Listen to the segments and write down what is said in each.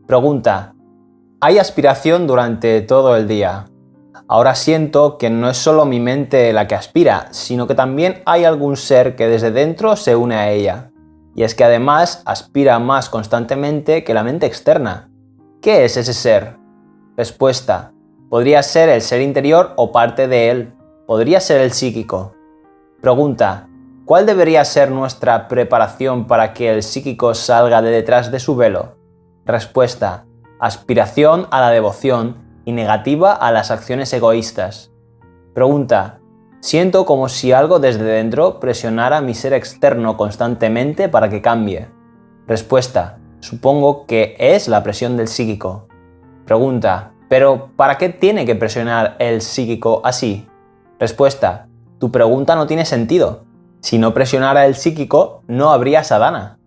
Pregunta: hay aspiración durante todo el día. Ahora siento que no es solo mi mente la que aspira, sino que también hay algún ser que desde dentro se une a ella. Y es que además aspira más constantemente que la mente externa. ¿Qué es ese ser? Respuesta: podría ser el ser interior o parte de él. Podría ser el psíquico. Pregunta: ¿cuál debería ser nuestra preparación para que el psíquico salga de detrás de su velo? Respuesta: aspiración a la devoción y negativa a las acciones egoístas. Pregunta: siento como si algo desde dentro presionara mi ser externo constantemente para que cambie. Respuesta: supongo que es la presión del psíquico. Pregunta: ¿pero para qué tiene que presionar el psíquico así? Respuesta: tu pregunta no tiene sentido. Si no presionara el psíquico, no habría sadhana.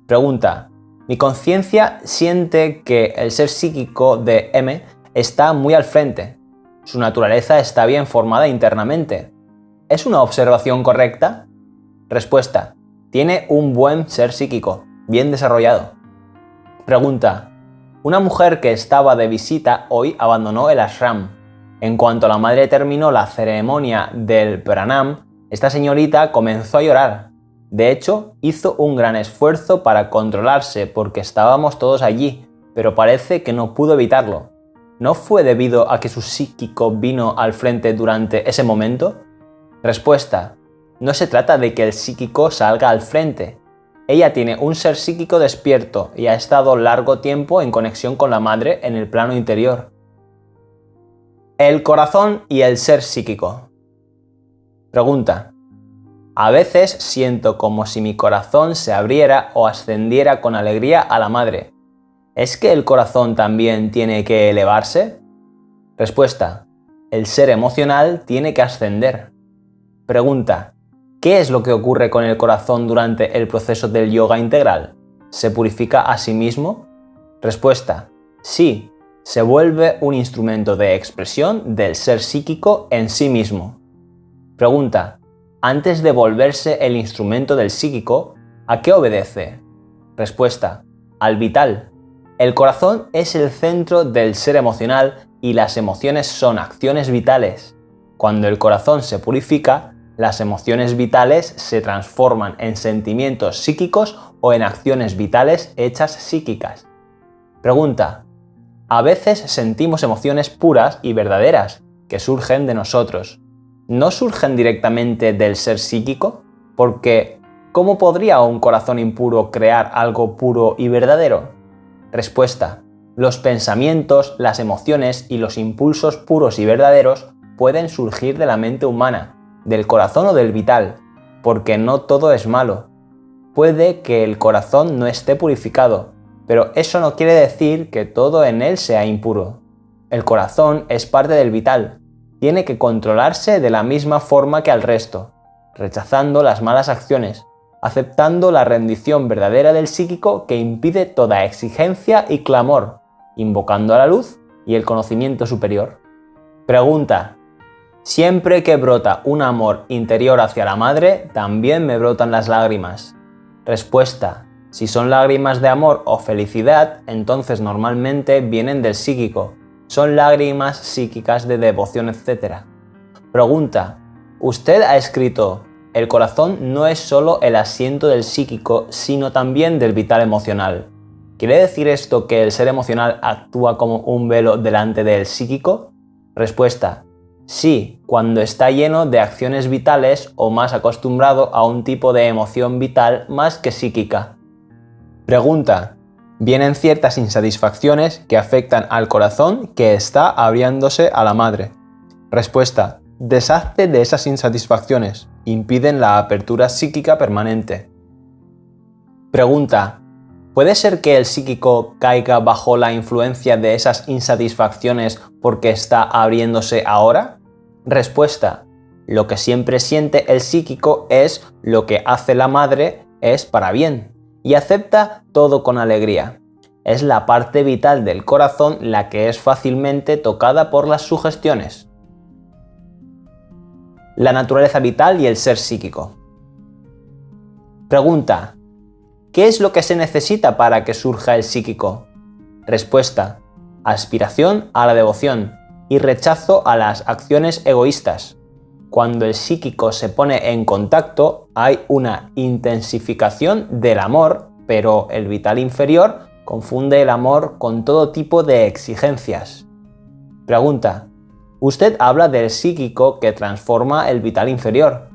Pregunta: mi conciencia siente que el ser psíquico de M está muy al frente. Su naturaleza está bien formada internamente. ¿Es una observación correcta? Respuesta: tiene un buen ser psíquico, bien desarrollado. Pregunta: una mujer que estaba de visita hoy abandonó el ashram. En cuanto la madre terminó la ceremonia del pranam, esta señorita comenzó a llorar. De hecho, hizo un gran esfuerzo para controlarse porque estábamos todos allí, pero parece que no pudo evitarlo. ¿No fue debido a que su psíquico vino al frente durante ese momento? Respuesta: no se trata de que el psíquico salga al frente. Ella tiene un ser psíquico despierto y ha estado largo tiempo en conexión con la madre en el plano interior. El corazón y el ser psíquico. Pregunta: a veces siento como si mi corazón se abriera o ascendiera con alegría a la madre. ¿Es que el corazón también tiene que elevarse? Respuesta: el ser emocional tiene que ascender. Pregunta: ¿qué es lo que ocurre con el corazón durante el proceso del yoga integral? ¿Se purifica a sí mismo? Respuesta: sí, se vuelve un instrumento de expresión del ser psíquico en sí mismo. Pregunta: antes de volverse el instrumento del psíquico, ¿a qué obedece? Respuesta: al vital. El corazón es el centro del ser emocional y las emociones son acciones vitales. Cuando el corazón se purifica, las emociones vitales se transforman en sentimientos psíquicos o en acciones vitales hechas psíquicas. Pregunta: a veces sentimos emociones puras y verdaderas que surgen de nosotros. ¿No surgen directamente del ser psíquico? Porque, ¿cómo podría un corazón impuro crear algo puro y verdadero? Respuesta: los pensamientos, las emociones y los impulsos puros y verdaderos pueden surgir de la mente humana, del corazón o del vital, porque no todo es malo. Puede que el corazón no esté purificado, pero eso no quiere decir que todo en él sea impuro. El corazón es parte del vital, tiene que controlarse de la misma forma que al resto, rechazando las malas acciones, aceptando la rendición verdadera del psíquico que impide toda exigencia y clamor, invocando a la luz y el conocimiento superior. Pregunta: siempre que brota un amor interior hacia la madre, también me brotan las lágrimas. Respuesta: si son lágrimas de amor o felicidad, entonces normalmente vienen del psíquico. Son lágrimas psíquicas de devoción, etc. Pregunta: usted ha escrito: el corazón no es solo el asiento del psíquico, sino también del vital emocional. ¿Quiere decir esto que el ser emocional actúa como un velo delante del psíquico? Respuesta: sí, cuando está lleno de acciones vitales o más acostumbrado a un tipo de emoción vital más que psíquica. Pregunta: vienen ciertas insatisfacciones que afectan al corazón que está abriéndose a la madre. Respuesta: deshazte de esas insatisfacciones, impiden la apertura psíquica permanente. Pregunta: ¿puede ser que el psíquico caiga bajo la influencia de esas insatisfacciones porque está abriéndose ahora? Respuesta: lo que siempre siente el psíquico es lo que hace la madre es para bien, y acepta todo con alegría. Es la parte vital del corazón la que es fácilmente tocada por las sugestiones. La naturaleza vital y el ser psíquico. Pregunta: ¿qué es lo que se necesita para que surja el psíquico? Respuesta: aspiración a la devoción y rechazo a las acciones egoístas. Cuando el psíquico se pone en contacto, hay una intensificación del amor, pero el vital inferior confunde el amor con todo tipo de exigencias. Pregunta: usted habla del psíquico que transforma el vital inferior.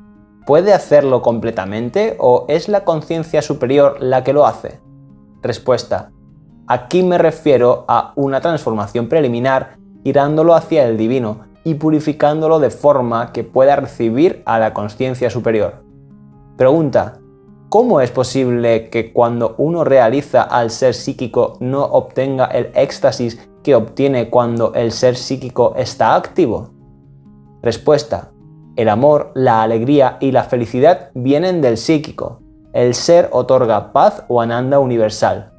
¿Puede hacerlo completamente o es la conciencia superior la que lo hace? Respuesta: aquí me refiero a una transformación preliminar girándolo hacia el divino y purificándolo de forma que pueda recibir a la conciencia superior. Pregunta: ¿cómo es posible que cuando uno realiza al ser psíquico no obtenga el éxtasis que obtiene cuando el ser psíquico está activo? Respuesta: el amor, la alegría y la felicidad vienen del psíquico. El ser otorga paz o ananda universal.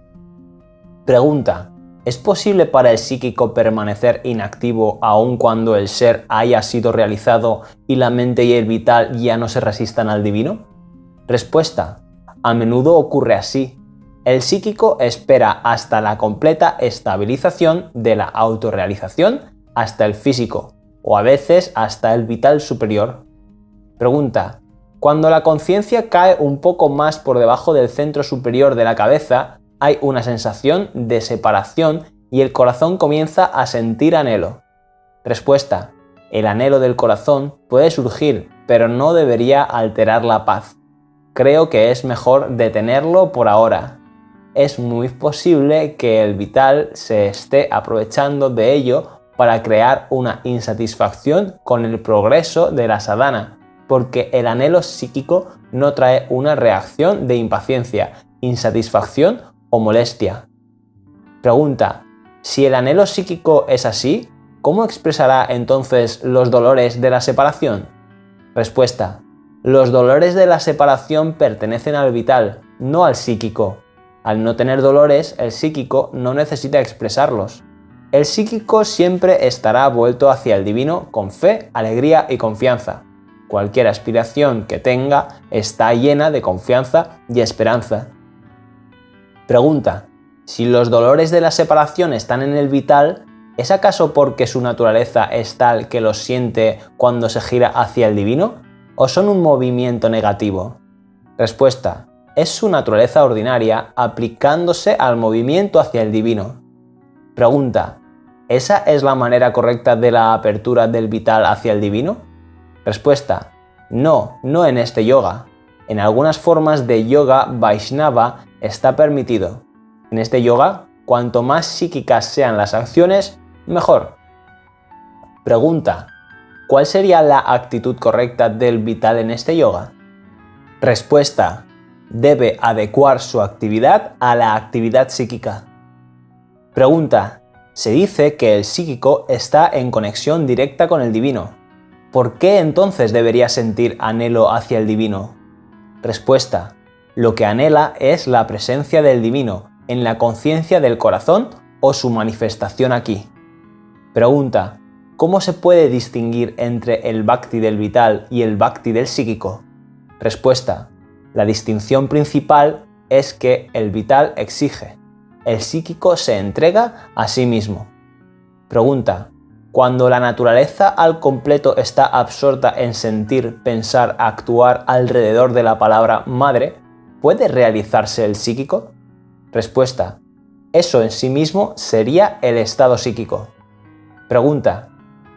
Pregunta: ¿es posible para el psíquico permanecer inactivo aun cuando el ser haya sido realizado y la mente y el vital ya no se resistan al divino? Respuesta: a menudo ocurre así. El psíquico espera hasta la completa estabilización de la autorrealización hasta el físico, o a veces hasta el vital superior. Pregunta: cuando la conciencia cae un poco más por debajo del centro superior de la cabeza, hay una sensación de separación y el corazón comienza a sentir anhelo. Respuesta: el anhelo del corazón puede surgir, pero no debería alterar la paz. Creo que es mejor detenerlo por ahora. Es muy posible que el vital se esté aprovechando de ello para crear una insatisfacción con el progreso de la sadhana, porque el anhelo psíquico no trae una reacción de impaciencia, insatisfacción o molestia. Pregunta: si el anhelo psíquico es así, ¿cómo expresará entonces los dolores de la separación? Respuesta: los dolores de la separación pertenecen al vital, no al psíquico. Al no tener dolores, el psíquico no necesita expresarlos. El psíquico siempre estará vuelto hacia el divino con fe, alegría y confianza. Cualquier aspiración que tenga está llena de confianza y esperanza. Pregunta: si los dolores de la separación están en el vital, ¿es acaso porque su naturaleza es tal que los siente cuando se gira hacia el divino? ¿O son un movimiento negativo? Respuesta: es su naturaleza ordinaria aplicándose al movimiento hacia el divino. Pregunta: ¿esa es la manera correcta de la apertura del vital hacia el divino? Respuesta: no en este yoga. En algunas formas de yoga Vaishnava está permitido. En este yoga, cuanto más psíquicas sean las acciones, mejor. Pregunta: ¿cuál sería la actitud correcta del vital en este yoga? Respuesta: debe adecuar su actividad a la actividad psíquica. Pregunta: se dice que el psíquico está en conexión directa con el divino. ¿Por qué entonces debería sentir anhelo hacia el divino? Respuesta: lo que anhela es la presencia del divino en la conciencia del corazón o su manifestación aquí. Pregunta: ¿cómo se puede distinguir entre el bhakti del vital y el bhakti del psíquico? Respuesta: la distinción principal es que el vital exige, el psíquico se entrega a sí mismo. Pregunta: cuando la naturaleza al completo está absorta en sentir, pensar, actuar alrededor de la palabra madre, ¿puede realizarse el psíquico? Respuesta: eso en sí mismo sería el estado psíquico. Pregunta: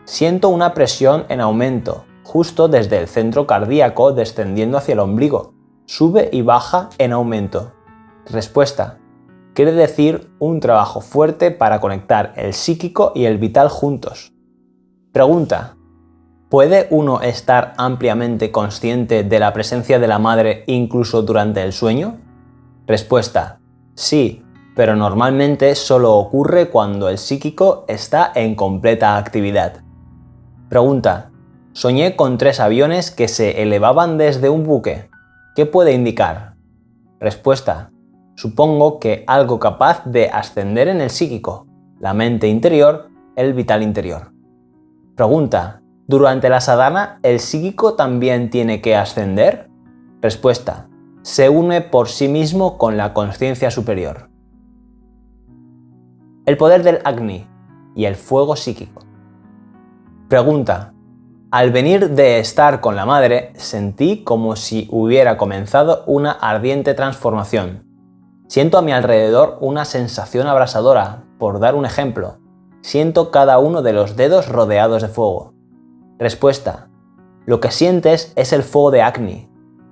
siento una presión en aumento, justo desde el centro cardíaco descendiendo hacia el ombligo. Sube y baja en aumento. Respuesta: quiere decir un trabajo fuerte para conectar el psíquico y el vital juntos. Pregunta: ¿puede uno estar ampliamente consciente de la presencia de la madre incluso durante el sueño? Respuesta: sí, pero normalmente solo ocurre cuando el psíquico está en completa actividad. Pregunta: soñé con 3 aviones que se elevaban desde un buque. ¿Qué puede indicar? Respuesta: supongo que algo capaz de ascender en el psíquico, la mente interior, el vital interior. Pregunta: ¿durante la sadhana el psíquico también tiene que ascender? Respuesta: se une por sí mismo con la conciencia superior. El poder del Agni y el fuego psíquico. Pregunta. Al venir de estar con la madre, sentí como si hubiera comenzado una ardiente transformación. Siento a mi alrededor una sensación abrasadora. Por dar un ejemplo, siento cada uno de los dedos rodeados de fuego. Respuesta. Lo que sientes es el fuego de Agni.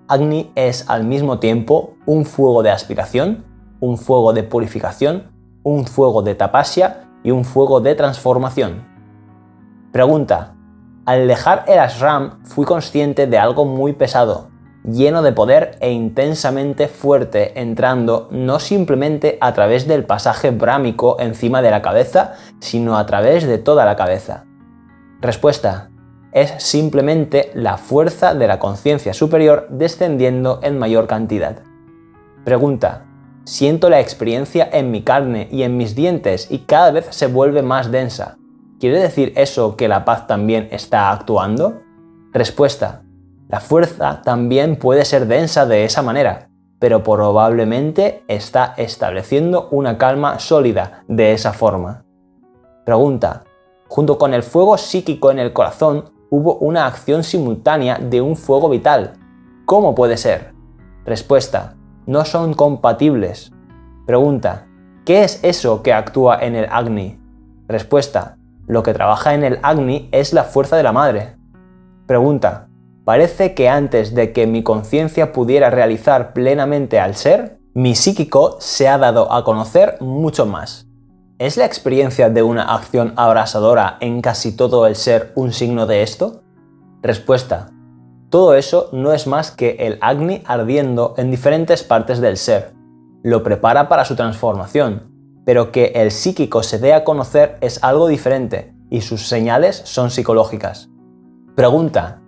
Agni es al mismo tiempo un fuego de aspiración, un fuego de purificación, un fuego de tapasya y un fuego de transformación. Pregunta. Al dejar el ashram fui consciente de algo muy pesado, lleno de poder e intensamente fuerte, entrando no simplemente a través del pasaje brámico encima de la cabeza, sino a través de toda la cabeza. Respuesta. Es simplemente la fuerza de la conciencia superior descendiendo en mayor cantidad. Pregunta. Siento la experiencia en mi carne y en mis dientes y cada vez se vuelve más densa. ¿Quiere decir eso que la paz también está actuando? Respuesta. La fuerza también puede ser densa de esa manera, pero probablemente está estableciendo una calma sólida de esa forma. Pregunta. Junto con el fuego psíquico en el corazón, hubo una acción simultánea de un fuego vital. ¿Cómo puede ser? Respuesta. No son compatibles. Pregunta. ¿Qué es eso que actúa en el Agni? Respuesta. Lo que trabaja en el Agni es la fuerza de la madre. Pregunta. Parece que antes de que mi conciencia pudiera realizar plenamente al ser, mi psíquico se ha dado a conocer mucho más. ¿Es la experiencia de una acción abrasadora en casi todo el ser un signo de esto? Respuesta. Todo eso no es más que el Agni ardiendo en diferentes partes del ser. Lo prepara para su transformación, pero que el psíquico se dé a conocer es algo diferente y sus señales son psicológicas. Pregunta.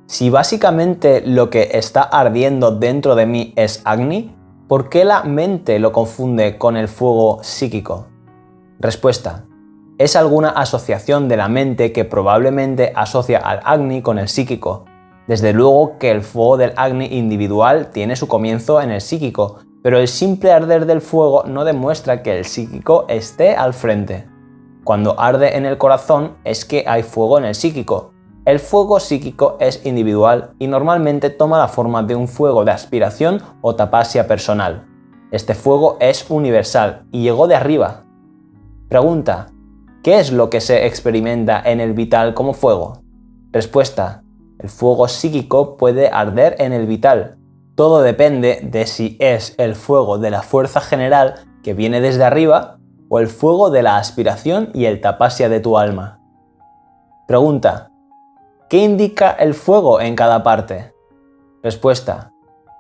Si básicamente lo que está ardiendo dentro de mí es Agni, ¿por qué la mente lo confunde con el fuego psíquico? Respuesta. Es alguna asociación de la mente que probablemente asocia al Agni con el psíquico. Desde luego que el fuego del Agni individual tiene su comienzo en el psíquico, pero el simple arder del fuego no demuestra que el psíquico esté al frente. Cuando arde en el corazón es que hay fuego en el psíquico. El fuego psíquico es individual y normalmente toma la forma de un fuego de aspiración o tapasya personal. Este fuego es universal y llegó de arriba. Pregunta. ¿Qué es lo que se experimenta en el vital como fuego? Respuesta. El fuego psíquico puede arder en el vital. Todo depende de si es el fuego de la fuerza general que viene desde arriba o el fuego de la aspiración y el tapasya de tu alma. Pregunta. ¿Qué indica el fuego en cada parte? Respuesta.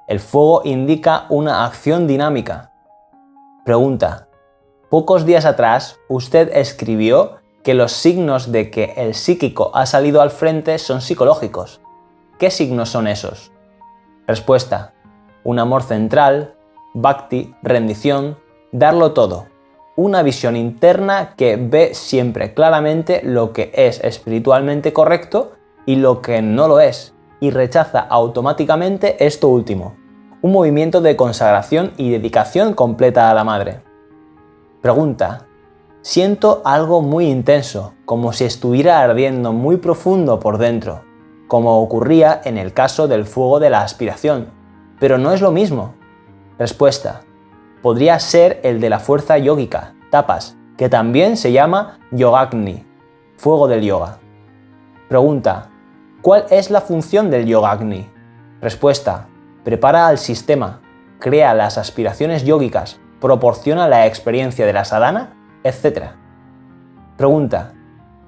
El fuego indica una acción dinámica. Pregunta. Pocos días atrás, usted escribió que los signos de que el psíquico ha salido al frente son psicológicos. ¿Qué signos son esos? Respuesta. Un amor central, bhakti, rendición, darlo todo. Una visión interna que ve siempre claramente lo que es espiritualmente correcto y lo que no lo es, y rechaza automáticamente esto último. Un movimiento de consagración y dedicación completa a la madre. Pregunta. Siento algo muy intenso, como si estuviera ardiendo muy profundo por dentro, como ocurría en el caso del fuego de la aspiración, pero no es lo mismo. Respuesta. Podría ser el de la fuerza yógica, tapas, que también se llama yogagni, fuego del yoga. Pregunta. ¿Cuál es la función del yogagni? Respuesta. Prepara al sistema, crea las aspiraciones yógicas, proporciona la experiencia de la sadhana, etc. Pregunta.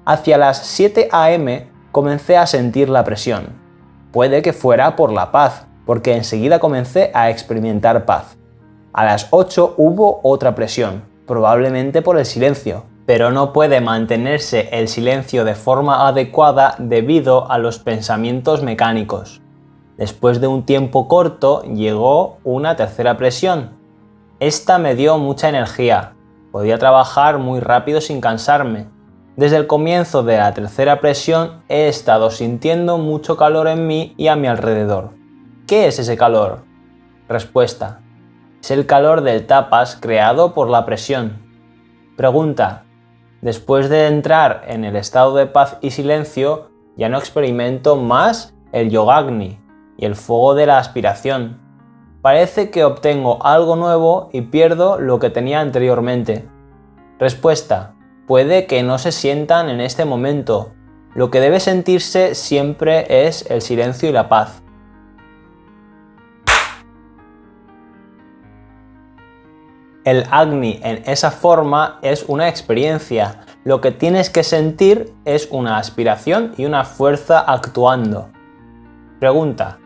Hacia las 7 a.m. comencé a sentir la presión. Puede que fuera por la paz, porque enseguida comencé a experimentar paz. A las 8 hubo otra presión, probablemente por el silencio, pero no puede mantenerse el silencio de forma adecuada debido a los pensamientos mecánicos. Después de un tiempo corto llegó una tercera presión. Esta me dio mucha energía. Podía trabajar muy rápido sin cansarme. Desde el comienzo de la tercera presión he estado sintiendo mucho calor en mí y a mi alrededor. ¿Qué es ese calor? Respuesta. Es el calor del tapas creado por la presión. Pregunta: después de entrar en el estado de paz y silencio, ya no experimento más el Yogagni y el fuego de la aspiración. Parece que obtengo algo nuevo y pierdo lo que tenía anteriormente. Respuesta: puede que no se sientan en este momento. Lo que debe sentirse siempre es el silencio y la paz. El Agni en esa forma es una experiencia. Lo que tienes que sentir es una aspiración y una fuerza actuando. Pregunta: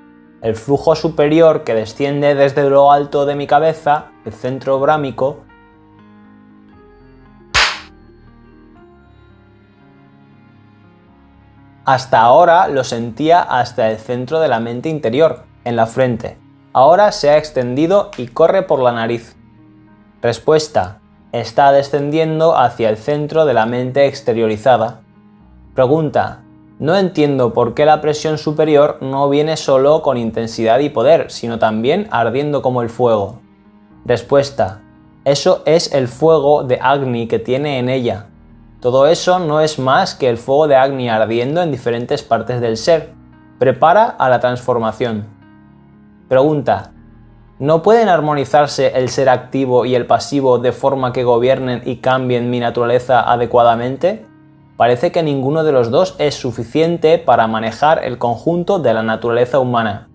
el flujo superior que desciende desde lo alto de mi cabeza, el centro brámico, hasta ahora lo sentía hasta el centro de la mente interior, en la frente. Ahora se ha extendido y corre por la nariz. Respuesta: está descendiendo hacia el centro de la mente exteriorizada. Pregunta: no entiendo por qué la presión superior no viene solo con intensidad y poder, sino también ardiendo como el fuego. Respuesta: eso es el fuego de Agni que tiene en ella. Todo eso no es más que el fuego de Agni ardiendo en diferentes partes del ser. Prepara a la transformación. Pregunta: ¿no pueden armonizarse el ser activo y el pasivo de forma que gobiernen y cambien mi naturaleza adecuadamente? Parece que ninguno de los dos es suficiente para manejar el conjunto de la naturaleza humana.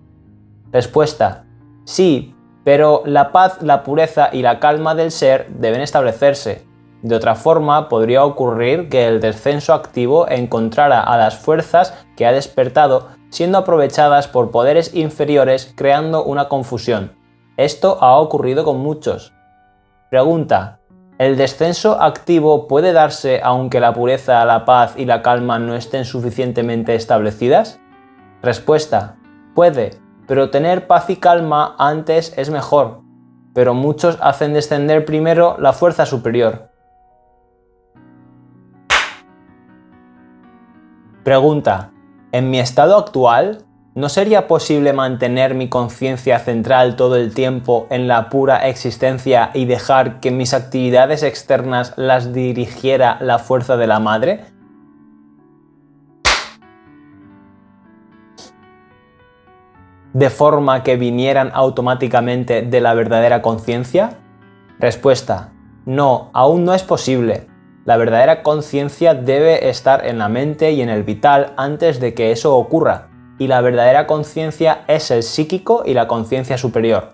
Respuesta: sí, pero la paz, la pureza y la calma del ser deben establecerse. De otra forma, podría ocurrir que el descenso activo encontrara a las fuerzas que ha despertado siendo aprovechadas por poderes inferiores, creando una confusión. Esto ha ocurrido con muchos. Pregunta: ¿el descenso activo puede darse aunque la pureza, la paz y la calma no estén suficientemente establecidas? Respuesta: puede, pero tener paz y calma antes es mejor. Pero muchos hacen descender primero la fuerza superior. Pregunta: ¿en mi estado actual no sería posible mantener mi conciencia central todo el tiempo en la pura existencia y dejar que mis actividades externas las dirigiera la fuerza de la madre? ¿De forma que vinieran automáticamente de la verdadera conciencia? Respuesta: no, aún no es posible. La verdadera conciencia debe estar en la mente y en el vital antes de que eso ocurra, y la verdadera conciencia es el psíquico y la conciencia superior.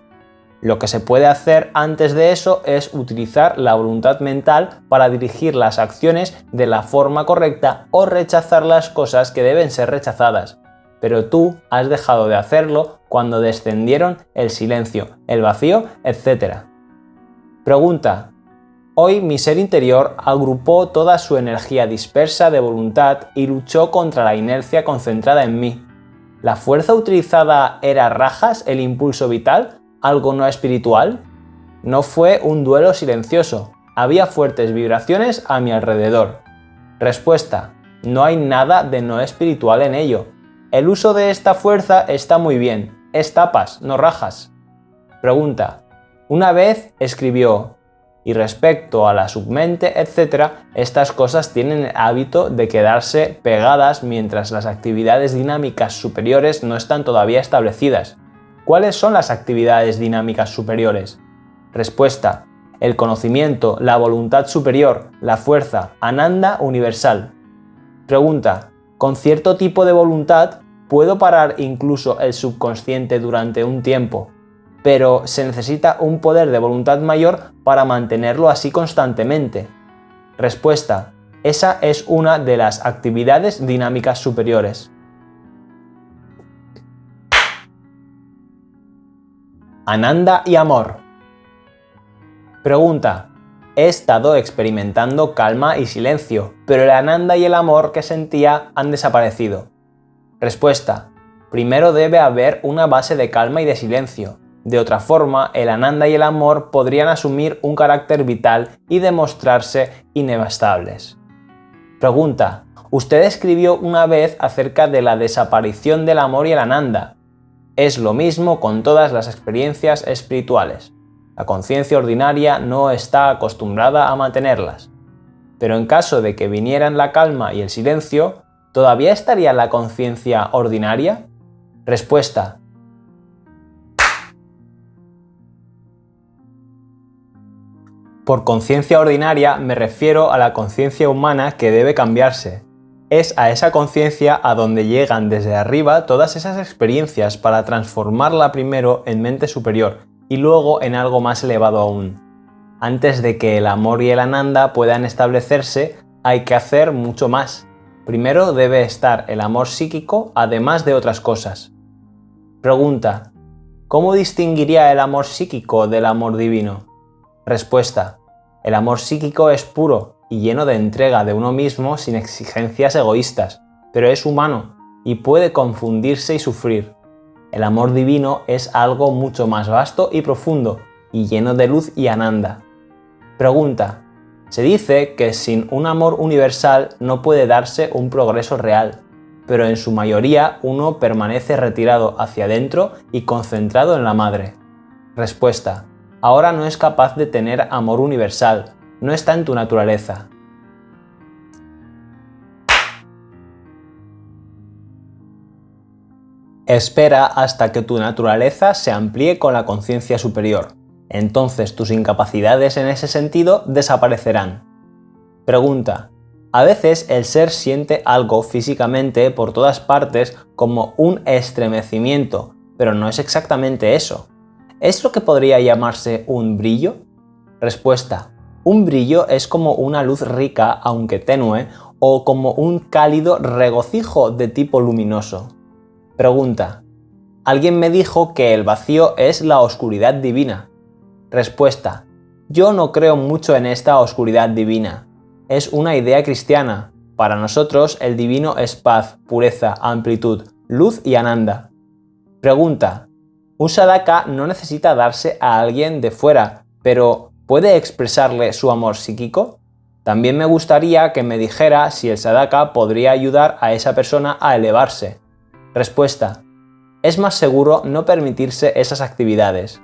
Lo que se puede hacer antes de eso es utilizar la voluntad mental para dirigir las acciones de la forma correcta o rechazar las cosas que deben ser rechazadas. Pero tú has dejado de hacerlo cuando descendieron el silencio, el vacío, etc. Pregunta: hoy mi ser interior agrupó toda su energía dispersa de voluntad y luchó contra la inercia concentrada en mí. ¿La fuerza utilizada era rajas, el impulso vital, algo no espiritual? No fue un duelo silencioso, había fuertes vibraciones a mi alrededor. Respuesta: no hay nada de no espiritual en ello. El uso de esta fuerza está muy bien, es tapas, no rajas. Pregunta: una vez escribió: y respecto a la submente, etc., estas cosas tienen el hábito de quedarse pegadas mientras las actividades dinámicas superiores no están todavía establecidas. ¿Cuáles son las actividades dinámicas superiores? Respuesta: el conocimiento, la voluntad superior, la fuerza, Ananda universal. Pregunta: ¿con cierto tipo de voluntad puedo parar incluso el subconsciente durante un tiempo? Pero se necesita un poder de voluntad mayor para mantenerlo así constantemente. Respuesta: esa es una de las actividades dinámicas superiores. Ananda y amor. Pregunta: he estado experimentando calma y silencio, pero el Ananda y el amor que sentía han desaparecido. Respuesta: primero debe haber una base de calma y de silencio. De otra forma, el Ananda y el amor podrían asumir un carácter vital y demostrarse inevastables. Pregunta: usted escribió una vez acerca de la desaparición del amor y el Ananda. Es lo mismo con todas las experiencias espirituales. La conciencia ordinaria no está acostumbrada a mantenerlas. Pero en caso de que vinieran la calma y el silencio, ¿todavía estaría la conciencia ordinaria? Respuesta: por conciencia ordinaria me refiero a la conciencia humana que debe cambiarse. Es a esa conciencia a donde llegan desde arriba todas esas experiencias para transformarla primero en mente superior y luego en algo más elevado aún. Antes de que el amor y el ananda puedan establecerse, hay que hacer mucho más. Primero debe estar el amor psíquico, además de otras cosas. Pregunta: ¿cómo distinguiría el amor psíquico del amor divino? Respuesta: el amor psíquico es puro y lleno de entrega de uno mismo sin exigencias egoístas, pero es humano y puede confundirse y sufrir. El amor divino es algo mucho más vasto y profundo y lleno de luz y ananda. Pregunta: se dice que sin un amor universal no puede darse un progreso real, pero en su mayoría uno permanece retirado hacia adentro y concentrado en la madre. Respuesta: ahora no es capaz de tener amor universal, no está en tu naturaleza. Espera hasta que tu naturaleza se amplíe con la conciencia superior. Entonces tus incapacidades en ese sentido desaparecerán. Pregunta: a veces el ser siente algo físicamente por todas partes como un estremecimiento, pero no es exactamente eso. ¿Es lo que podría llamarse un brillo? Respuesta: un brillo es como una luz rica, aunque tenue, o como un cálido regocijo de tipo luminoso. Pregunta: alguien me dijo que el vacío es la oscuridad divina. Respuesta: yo no creo mucho en esta oscuridad divina. Es una idea cristiana. Para nosotros el divino es paz, pureza, amplitud, luz y ananda. Pregunta: un sadhaka no necesita darse a alguien de fuera, pero ¿puede expresarle su amor psíquico? También me gustaría que me dijera si el sadhaka podría ayudar a esa persona a elevarse. Respuesta: es más seguro no permitirse esas actividades.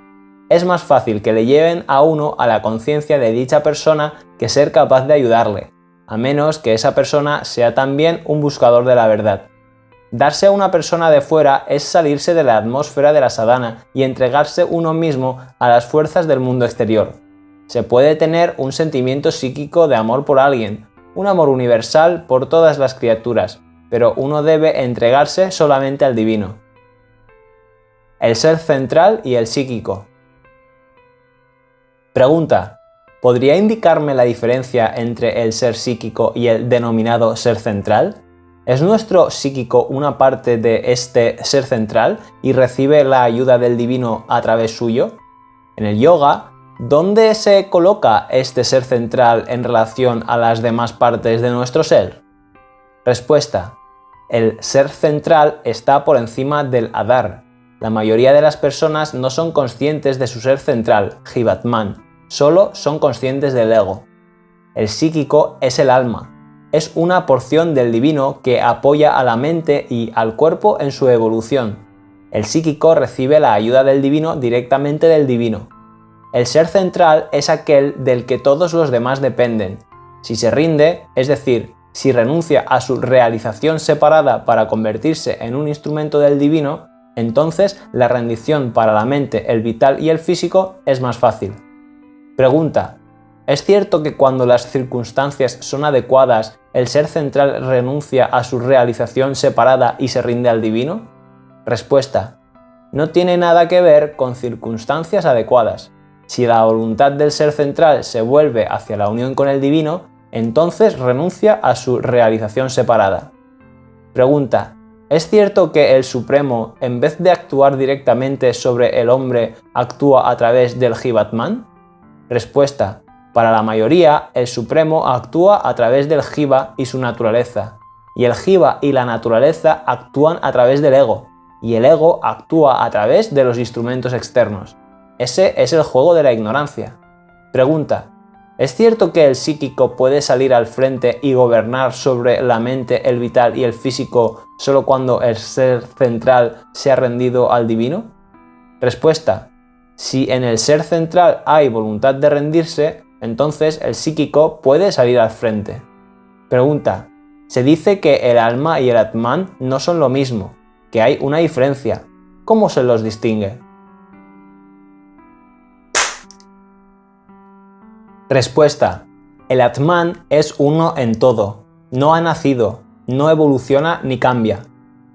Es más fácil que le lleven a uno a la conciencia de dicha persona que ser capaz de ayudarle, a menos que esa persona sea también un buscador de la verdad. Darse a una persona de fuera es salirse de la atmósfera de la sadhana y entregarse uno mismo a las fuerzas del mundo exterior. Se puede tener un sentimiento psíquico de amor por alguien, un amor universal por todas las criaturas, pero uno debe entregarse solamente al divino. El ser central y el psíquico. Pregunta: ¿podría indicarme la diferencia entre el ser psíquico y el denominado ser central? ¿Es nuestro psíquico una parte de este ser central y recibe la ayuda del divino a través suyo? En el yoga, ¿dónde se coloca este ser central en relación a las demás partes de nuestro ser? Respuesta: el ser central está por encima del Adar. La mayoría de las personas no son conscientes de su ser central, Jivatman, solo son conscientes del ego. El psíquico es el alma, es una porción del divino que apoya a la mente y al cuerpo en su evolución. El psíquico recibe la ayuda del divino directamente del divino. El ser central es aquel del que todos los demás dependen. Si se rinde, es decir, si renuncia a su realización separada para convertirse en un instrumento del divino, entonces la rendición para la mente, el vital y el físico es más fácil. Pregunta: ¿es cierto que cuando las circunstancias son adecuadas, el ser central renuncia a su realización separada y se rinde al divino? Respuesta: no tiene nada que ver con circunstancias adecuadas. Si la voluntad del ser central se vuelve hacia la unión con el divino, entonces renuncia a su realización separada. Pregunta: ¿es cierto que el Supremo, en vez de actuar directamente sobre el hombre, actúa a través del Jivatman? Respuesta: para la mayoría, el Supremo actúa a través del Jiva y su naturaleza, y el Jiva y la naturaleza actúan a través del ego, y el ego actúa a través de los instrumentos externos. Ese es el juego de la ignorancia. Pregunta: ¿es cierto que el psíquico puede salir al frente y gobernar sobre la mente, el vital y el físico solo cuando el ser central se ha rendido al divino? Respuesta: si en el ser central hay voluntad de rendirse, entonces el psíquico puede salir al frente. Pregunta: se dice que el alma y el Atman no son lo mismo, que hay una diferencia. ¿Cómo se los distingue? Respuesta: el Atman es uno en todo, no ha nacido, no evoluciona ni cambia.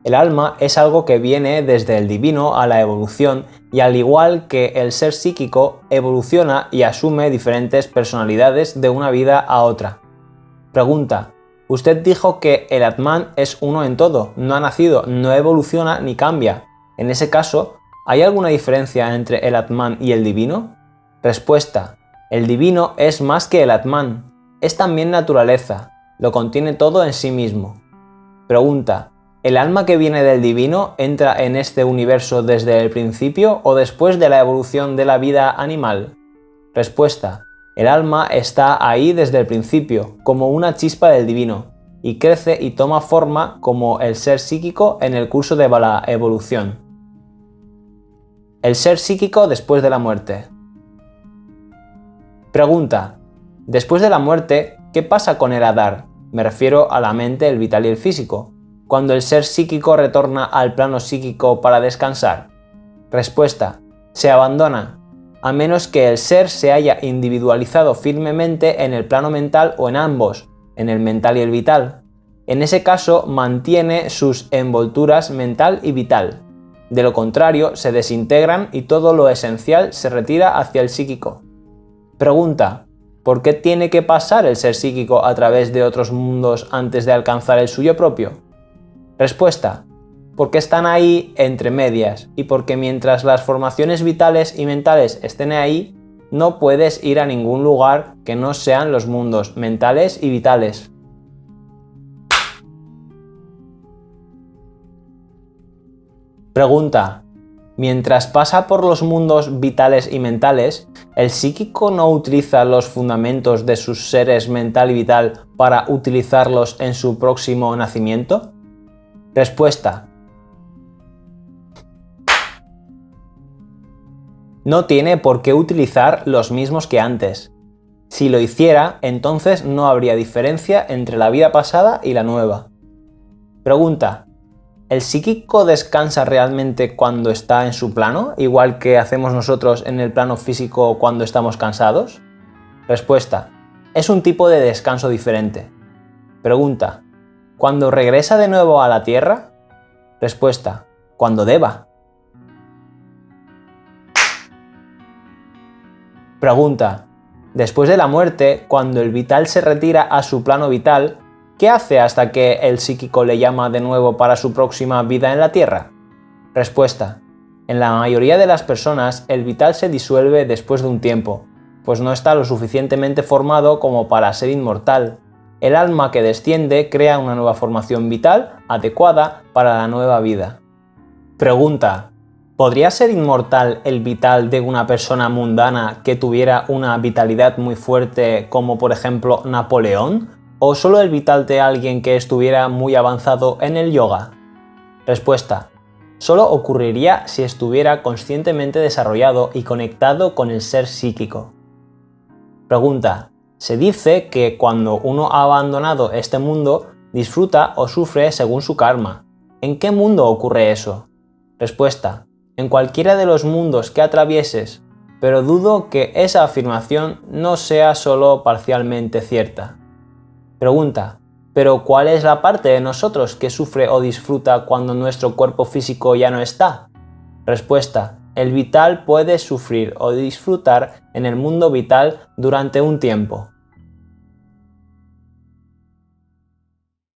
El alma es algo que viene desde el divino a la evolución y al igual que el ser psíquico evoluciona y asume diferentes personalidades de una vida a otra. Pregunta: usted dijo que el Atman es uno en todo, no ha nacido, no evoluciona ni cambia. En ese caso, ¿hay alguna diferencia entre el Atman y el divino? Respuesta: el divino es más que el Atman, es también naturaleza, lo contiene todo en sí mismo. Pregunta: ¿el alma que viene del divino entra en este universo desde el principio o después de la evolución de la vida animal? Respuesta: el alma está ahí desde el principio, como una chispa del divino, y crece y toma forma como el ser psíquico en el curso de la evolución. El ser psíquico después de la muerte. Pregunta: después de la muerte, ¿qué pasa con el Adar? Me refiero a la mente, el vital y el físico, cuando el ser psíquico retorna al plano psíquico para descansar. Respuesta: se abandona, a menos que el ser se haya individualizado firmemente en el plano mental o en ambos, en el mental y el vital. En ese caso mantiene sus envolturas mental y vital. De lo contrario, se desintegran y todo lo esencial se retira hacia el psíquico. Pregunta: ¿por qué tiene que pasar el ser psíquico a través de otros mundos antes de alcanzar el suyo propio? Respuesta: porque están ahí entre medias y porque mientras las formaciones vitales y mentales estén ahí, no puedes ir a ningún lugar que no sean los mundos mentales y vitales. Pregunta: mientras pasa por los mundos vitales y mentales, ¿el psíquico no utiliza los fundamentos de sus seres mental y vital para utilizarlos en su próximo nacimiento? Respuesta: no tiene por qué utilizar los mismos que antes. Si lo hiciera, entonces no habría diferencia entre la vida pasada y la nueva. Pregunta: ¿el psíquico descansa realmente cuando está en su plano, igual que hacemos nosotros en el plano físico cuando estamos cansados? Respuesta: es un tipo de descanso diferente. Pregunta: ¿cuándo regresa de nuevo a la Tierra? Respuesta: cuando deba. Pregunta: después de la muerte, cuando el vital se retira a su plano vital, ¿qué hace hasta que el psíquico le llama de nuevo para su próxima vida en la Tierra? Respuesta: en la mayoría de las personas el vital se disuelve después de un tiempo, pues no está lo suficientemente formado como para ser inmortal. El alma que desciende crea una nueva formación vital adecuada para la nueva vida. Pregunta: ¿podría ser inmortal el vital de una persona mundana que tuviera una vitalidad muy fuerte, como por ejemplo Napoleón? ¿O solo el vital de alguien que estuviera muy avanzado en el yoga? Respuesta: solo ocurriría si estuviera conscientemente desarrollado y conectado con el ser psíquico. Pregunta: se dice que cuando uno ha abandonado este mundo, disfruta o sufre según su karma. ¿En qué mundo ocurre eso? Respuesta: en cualquiera de los mundos que atravieses, pero dudo que esa afirmación no sea solo parcialmente cierta. Pregunta: ¿pero cuál es la parte de nosotros que sufre o disfruta cuando nuestro cuerpo físico ya no está? Respuesta: el vital puede sufrir o disfrutar en el mundo vital durante un tiempo.